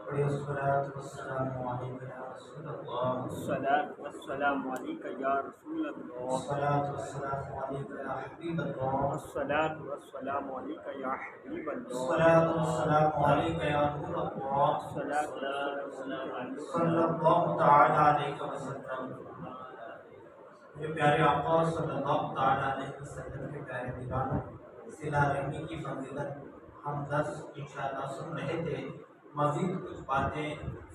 الصلاة والسلام عليك يا رسول الله. الصلاة والسلام عليك يا رسول الله. الصلاة والسلام عليك يا حبيب الله. الصلاة والسلام عليك يا حبيب الله. الصلاة والسلام عليك يا نور الله. الصلاة والسلام عليك صلی اللہ تعالی علیہ وسلم. میرے پیارے آقا صلی اللہ تعالی علیہ وسلم کے پیارے دیوانوں، صلہ رحمی کی فضیلت ہم درس انشاءاللہ سن رہے تھے. مزید کچھ باتیں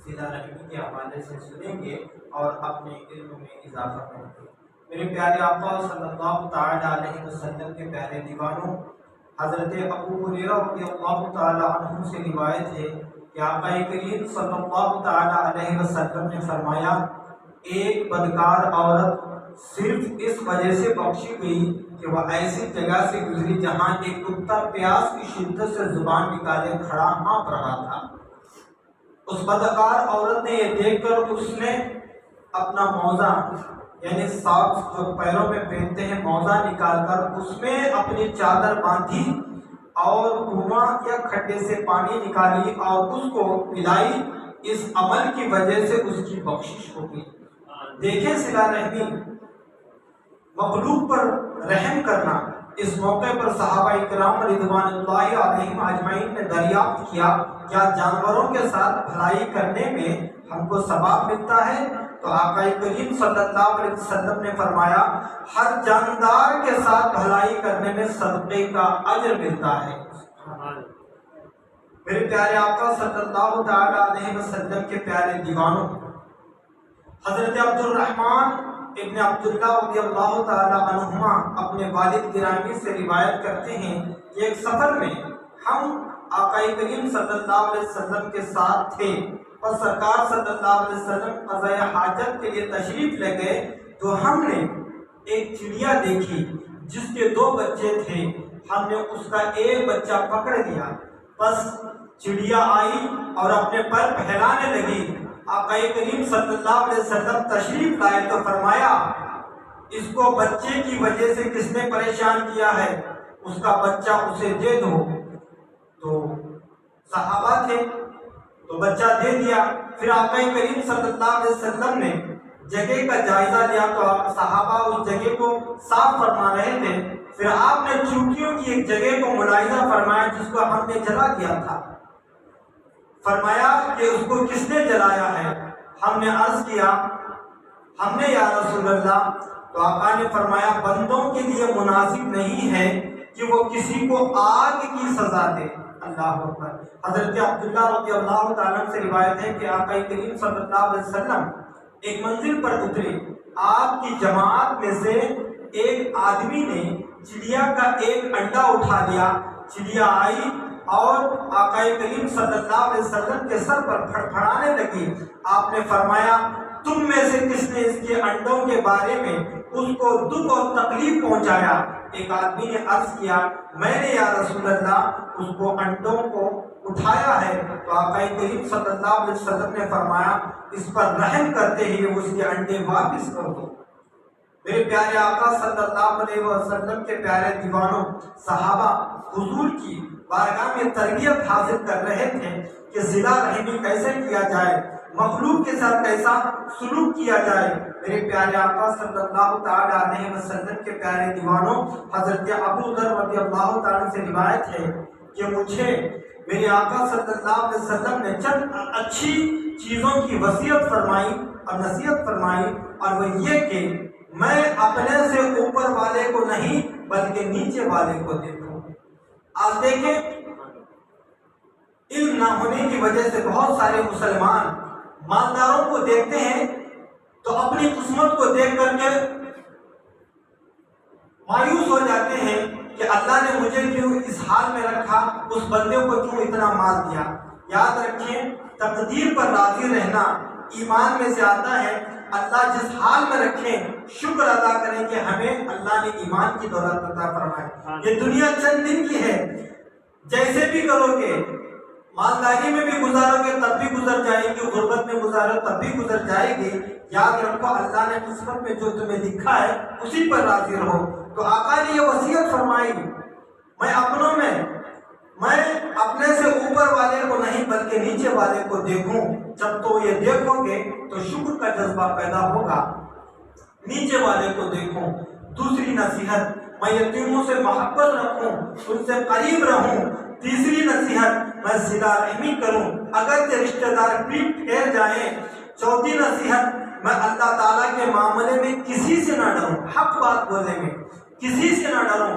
صلہ رحمی کے حوالے سے سنیں گے اور اپنے علم میں اضافہ کریں گے. میرے پیارے آقا صلی اللہ تعالی علیہ وسلم کے پیارے دیوانوں، حضرت ابو ہریرہ رضی اللہ تعالی عنہ سے روایت ہے کہ آقا کریم صلی اللہ تعالی علیہ وسلم نے فرمایا، ایک بدکار عورت صرف اس وجہ سے بخشی گئی کہ وہ ایسی جگہ سے گزری جہاں ایک کتا پیاس کی شدت سے زبان نکالے کھڑا ہانپ رہا تھا. اس بدکار عورت نے یہ دیکھ کر اس نے اپنا موزہ یعنی ساکس جو پیروں میں پہنتے ہیں موزہ نکال کر اس میں اپنی چادر باندھی اور کنواں یا کھڈے سے پانی نکالی اور اس کو پلائی. اس عمل کی وجہ سے اس کی بخشش ہو گئی. دیکھیں صلہ رحمی، مخلوق پر رحم کرنا. اس موقع پر صحابہ کرام رضوان اللہ علیہم اجمعین نے دریافت کیا، کیا جانوروں کے ساتھ بھلائی کرنے میں ہم کو ثواب ملتا ہے؟ تو آقا کریم صلی اللہ علیہ وسلم نے فرمایا، ہر جاندار کے ساتھ بھلائی کرنے میں صدقے کا اجر ملتا ہے. میرے پیارے آقا صلی اللہ تعالی علیہ وسلم کے پیارے دیوانوں، حضرت عبد الرحمن ابن عبداللہ رضی اللہ تعالی عنہما اپنے والد گرامی سے روایت کرتے ہیں کہ ایک سفر میں ہم آقا کریم صلی اللہ علیہ وسلم کے ساتھ تھے اور سرکار صلی اللہ علیہ وسلم قضاء حاجت کے لیے تشریف لے گئے تو ہم نے ایک چڑیا دیکھی جس کے 2 بچے تھے. ہم نے اس کا ایک بچہ پکڑ لیا. بس چڑیا آئی اور اپنے پر پھیلانے لگی. آقا کریم صلی اللہ علیہ وسلم تشریف لائے تو فرمایا، اس کو بچے کی وجہ سے کس نے پریشان کیا ہے؟ اس کا بچہ اسے دے دو. تو صحابہ تھے تو بچہ دے دیا. پھر آقا کریم صلی اللہ علیہ وسلم نے جگہ کا جائزہ لیا تو صحابہ اس جگہ کو صاف فرما رہے تھے. پھر آپ نے چوٹیوں کی ایک جگہ کو ملاحظہ فرمایا جس کو ہم نے جلا دیا تھا. فرمایا کہ اس کو کس نے جلایا ہے؟ ہم نے عرض کیا، ہم نے یا رسول اللہ. تو آقا نے فرمایا، بندوں کے لیے مناسب نہیں ہے کہ وہ کسی کو آگ کی سزا دے. اللہ اکبر. حضرت عبداللہ رضی اللہ تعالیٰ سے روایت ہے کہ آقا کریم صلی اللہ علیہ وسلم ایک منزل پر اترے. آپ کی جماعت میں سے ایک آدمی نے چڑیا کا ایک انڈا اٹھا لیا. چڑیا آئی اور آقا کریم صلی اللہ علیہ وسلم کے سر پر پھڑپھڑانے لگی. آپ نے فرمایا، تم میں سے کس نے اس کے انڈوں کے بارے میں اس کو دکھ اور تکلیف پہنچایا؟ ایک آدمی نے عرض کیا، میں نے یا رسول اللہ اس کو انڈوں کو اٹھایا ہے. تو آقا کریم صلی اللہ علیہ وسلم نے فرمایا، اس پر رحم کرتے ہی اس کے انڈے واپس کر دو. میرے پیارے آقا صلی اللہ علیہ وسلم کے پیارے دیوانوں، صحابہ حضور کی بارگاہ میں تربیت حاصل کر رہے تھے کہ صلہ رحمی کیسے کیا جائے، مخلوق کے ساتھ کیسا سلوک کیا جائے. میرے پیارے آقا صلی اللہ تعالی علیہ وسلم کے پیارے دیوانوں، حضرت ابو ذر رضی اللہ تعالی سے روایت ہے کہ مجھے میرے آقا صلی اللہ علیہ وسلم نے چند اچھی چیزوں کی وصیت فرمائی اور نصیحت فرمائی، اور وہ یہ کہ میں اپنے سے اوپر والے کو نہیں بلکہ نیچے والے کو دیکھوں. آج دیکھیں، علم نہ ہونے کی وجہ سے بہت سارے مسلمان مالداروں کو دیکھتے ہیں تو اپنی قسمت کو دیکھ کر کے مایوس ہو جاتے ہیں کہ اللہ نے مجھے کیوں اس حال میں رکھا، اس بندے کو کیوں اتنا مال دیا. یاد رکھیں، تقدیر پر راضی رہنا ایمان میں سے آتا ہے. اللہ جس حال میں رکھیں شکر ادا کریں کہ ہمیں اللہ نے ایمان کی دولت عطا فرمائی. یہ دنیا چند دن کی ہے، جیسے بھی کرو گے، مالداری میں بھی گزارو گے تب بھی گزر جائے گی، غربت میں گزارو تب بھی گزر جائے گی. یاد رکھو، اللہ نے قسمت میں جو تمہیں لکھا ہے اسی پر راضی رہو. تو آقا نے یہ وصیت فرمائی، میں اپنے سے کے نیچے والے کو دیکھوں، جب تو یہ دیکھو گے تو شکر کا جذبہ پیدا ہوگا۔ نیچے والے کو دیکھوں۔ دوسری نصیحت، میں یتیموں سے محبت رکھوں، ان سے قریب رہوں۔ تیسری نصیحت، میں صلہ رحمی کروں اگر کہ رشتہ دار پیٹ پھیر جائیں۔ چوتھی نصیحت، میں اللہ تعالیٰ کے معاملے میں کسی سے نہ ڈروں، حق بات بولنے میں کسی سے نہ ڈروں۔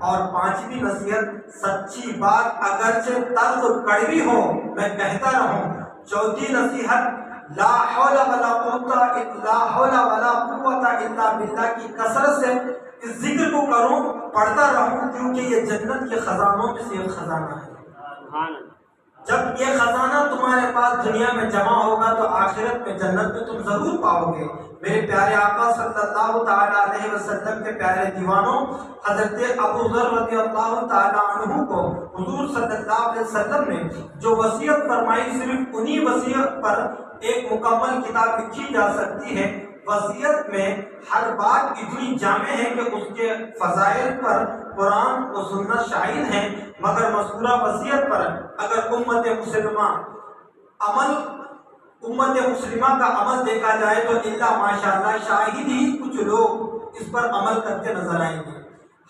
اور پانچویں نصیحت، سچی بات اگرچہ تلخ کڑوی ہو میں کہتا رہوں۔ چوتھی نصیحت، لا حول ولا قوت الا باللہ کی کثرت سے اس ذکر کو کروں، پڑھتا رہوں، کیونکہ یہ جنت کے خزانوں میں سے ایک خزانہ ہے۔ جب یہ خزانہ تمہارے پاس دنیا میں جمع ہوگا تو آخرت میں جنت میں تم ضرور پاؤ گے۔ میرے پیارے آقا صلی اللہ تعالیٰ علیہ وسلم کے پیارے دیوانوں، حضرت ابو ذر رضی اللہ تعالیٰ عنہ کو حضور صلی اللہ علیہ وسلم نے جو وصیت فرمائی، صرف انہی وصیت پر ایک مکمل کتاب لکھی جا سکتی ہے۔ وصیت میں ہر بات اتنی جامع ہے کہ اس کے فضائل پر قرآن و سنت شاہد ہیں، مگر مذکورہ وصیت پر اگر امت مسلمہ کا عمل دیکھا جائے تو اللہ ماشاءاللہ شاہد ہی کچھ لوگ اس پر عمل کرتے نظر آئیں گے۔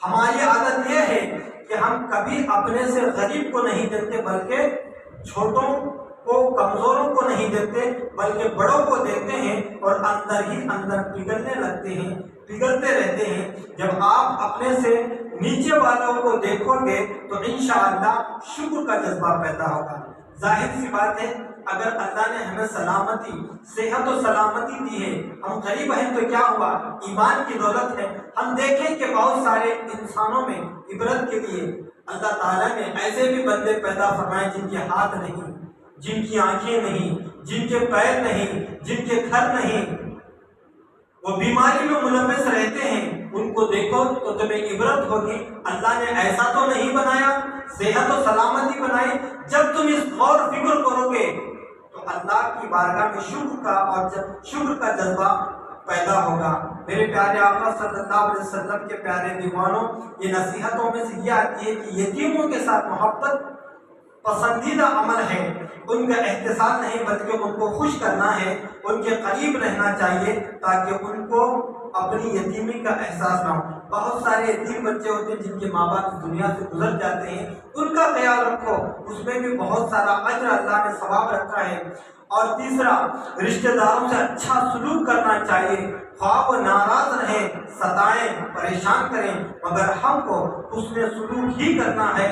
ہماری عادت یہ ہے کہ ہم کبھی اپنے سے غریب کو نہیں دیتے، بلکہ چھوٹوں کو، کمزوروں کو نہیں دیتے، بلکہ بڑوں کو دیتے ہیں، اور اندر ہی اندر پگھلنے لگتے ہیں، پگھلتے رہتے ہیں۔ جب آپ اپنے سے نیچے والوں کو دیکھو گے تو انشاءاللہ شکر کا جذبہ پیدا ہوگا۔ ظاہر سی بات ہے، اگر اللہ نے ہمیں سلامتی، صحت و سلامتی دی ہے، ہم غریب ہیں تو کیا ہوا، ایمان کی دولت ہے۔ ہم دیکھیں کہ بہت سارے انسانوں میں عبرت کے لیے اللہ تعالیٰ نے ایسے بھی بندے پیدا فرمائے جن کے ہاتھ نہیں، جن کی آنکھیں نہیں، جن کے پیر نہیں، جن کے گھر نہیں، وہ بیماری میں ملوث رہتے ہیں۔ ان کو دیکھو تو تمہیں عبرت ہوگی، اللہ نے ایسا تو نہیں بنایا، صحت و سلامتی بنائی۔ جب تم اس غور فکر کرو گے تو اللہ کی بارگاہ میں شکر کا جذبہ پیدا ہوگا۔ میرے پیارے آقا صلی اللہ علیہ وسلم کے پیارے دیوانوں، یہ نصیحتوں میں سے یہ آتی ہے کہ یتیموں کے ساتھ محبت پسندیدہ عمل ہے، ان کا احتساب نہیں بلکہ ان کو خوش کرنا ہے، ان کے قریب رہنا چاہیے تاکہ ان کو اپنی یتیمی کا احساس نہ ہو۔ بہت سارے یتیم بچے ہوتے ہیں جن کے ماں باپ اس دنیا سے گزر جاتے ہیں، ان کا خیال رکھو، اس میں بھی بہت سارا اجر اللہ نے ثواب رکھا ہے۔ اور تیسرا، رشتہ داروں سے اچھا سلوک کرنا چاہیے، خواہ وہ ناراض رہیں، ستائیں، پریشان کریں، مگر ہم کو حسن سلوک ہی کرنا ہے،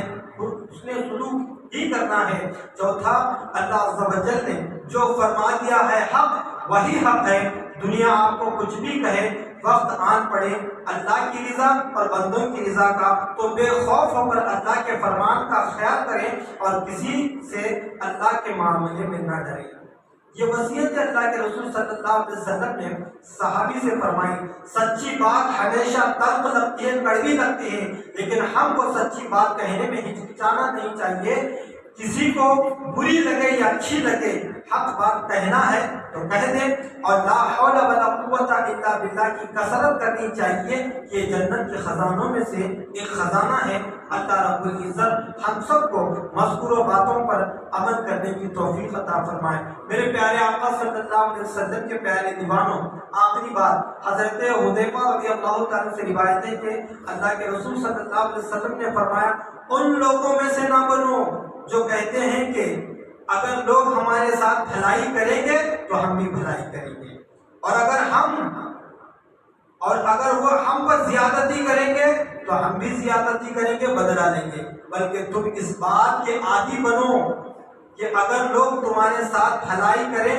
چوتھا، اللہ عز و جل نے جو فرما دیا ہے حق وہی حق ہے۔ دنیا آپ کو کچھ بھی کہے، وقت آن پڑے اللہ کی رضا اور بندوں کی رضا کا تو بے خوف ہو کر اللہ کے فرمان کا خیال کریں اور کسی سے اللہ کے معاملے میں نہ ڈریں۔ یہ وصیت اللہ کے رسول صلی اللہ علیہ وسلم نے صحابی سے فرمائی۔ سچی بات ہمیشہ تلخ لگتی ہے، کڑوی لگتی ہے، لیکن ہم کو سچی بات کہنے میں ہچکچانا نہیں چاہیے۔ کسی کو بری لگے یا اچھی لگے، حق بات کہنا ہے تو کہہ دیں، اور لا حول ولا قوت الا باللہ کی کثرت کرنی چاہیے۔ یہ جنت کے خزانوں میں سے ایک خزانہ ہے۔ اللہ رب العزت ہم سب کو مذکورہ باتوں پر عمل کرنے کی توفیق عطا فرمائے۔ میرے پیارے آقا صلی اللہ علیہ وسلم کے پیارے دیوانوں، آخری بات، حضرت حذیفہ رضی اللہ تعالیٰ سے روایت ہے کہ اللہ کے رسول صلی اللہ علیہ وسلم نے فرمایا، ان لوگوں میں سے نہ بنو جو کہتے ہیں کہ اگر لوگ ہمارے ساتھ بھلائی کریں گے تو ہم بھی بھلائی کریں گے، اور اگر وہ ہم پر زیادتی کریں گے تو ہم بھی زیادتی کریں گے، بدلہ لیں گے۔ بلکہ تم اس بات کے عادی بنو کہ اگر لوگ تمہارے ساتھ بھلائی کریں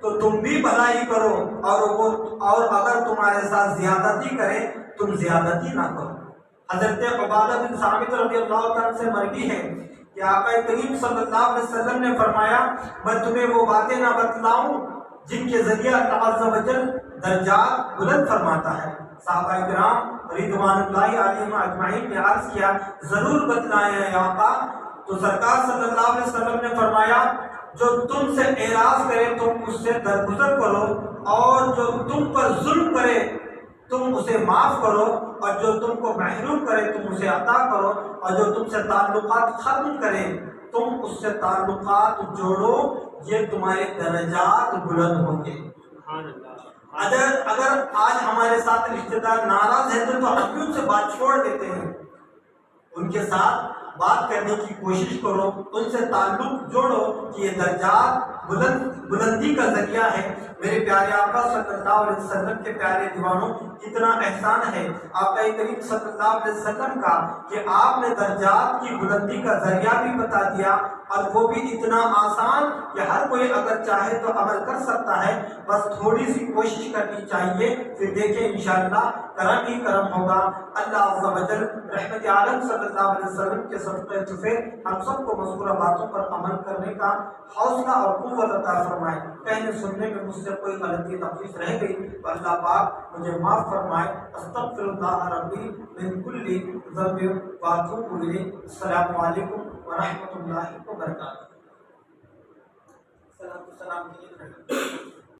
تو تم بھی بھلائی کرو، اور اگر تمہارے ساتھ زیادتی کریں تم زیادتی نہ کرو۔ حضرت عبادہ بن صامت رضی اللہ عنہ سے مروی ہے کہ آقا کریم صلی اللہ علیہ وسلم نے فرمایا، میں تمہیں وہ باتیں نہ بتلاؤں جن کے ذریعے اللہ عز و جل درجات بلند فرماتا ہے۔ صحابہ کرام رضوان اللہ علیہم اجمعین نے عرض کیا، ضرور بتلائیں یا آقا۔ تو سرکار صلی اللہ علیہ وسلم نے فرمایا، جو تم سے اعراض کرے تم اس سے درگزر کرو، اور جو تم پر ظلم کرے تم اسے معاف کرو، اور جو تم کو محروم کرے تم اسے عطا کرو، اور جو تم سے تعلقات ختم کرے تم اس سے تعلقات جوڑو، یہ تمہارے درجات بلند ہوں گے۔ سبحان اللہ۔ اگر آج ہمارے ساتھ رشتہ دار ناراض ہیں تو ہم بھی ان سے بات چھوڑ دیتے ہیں، ان کے ساتھ بات کرنے کی کوشش کرو، ان سے تعلق جوڑو کہ یہ درجات بلندی کا ذریعہ ہے۔ میرے پیارے آقا صلی اللہ علیہ وسلم کے پیارے دیوانوں، کتنا احسان ہے آقا کریم صلی اللہ علیہ وسلم کا کہ آپ نے درجات کی بلندی کا ذریعہ بھی بتا دیا، اور وہ بھی اتنا آسان کہ ہر کوئی اگر چاہے تو عمل کر سکتا ہے، بس تھوڑی سی کوشش کرنی چاہیے، پھر دیکھیں انشاءاللہ کرم ہی کرم ہوگا۔ اللہ عز و جل رحمت عالم صلی اللہ علیہ وسلم کے صدقے سے ہم سب کو مذکورہ باتوں پر عمل کرنے کا حوصلہ اور قوت عطا فرمائے۔ کہنے سننے میں مجھ سے کوئی غلطی تخصیص رہ گئی تو اللہ پاک مجھے معاف فرمائے۔ استغفر اللہ ربی من کل ذنب واتوب الیہ۔ السلام علیکم ورحمۃ اللہ وبرکاتہ۔ السلام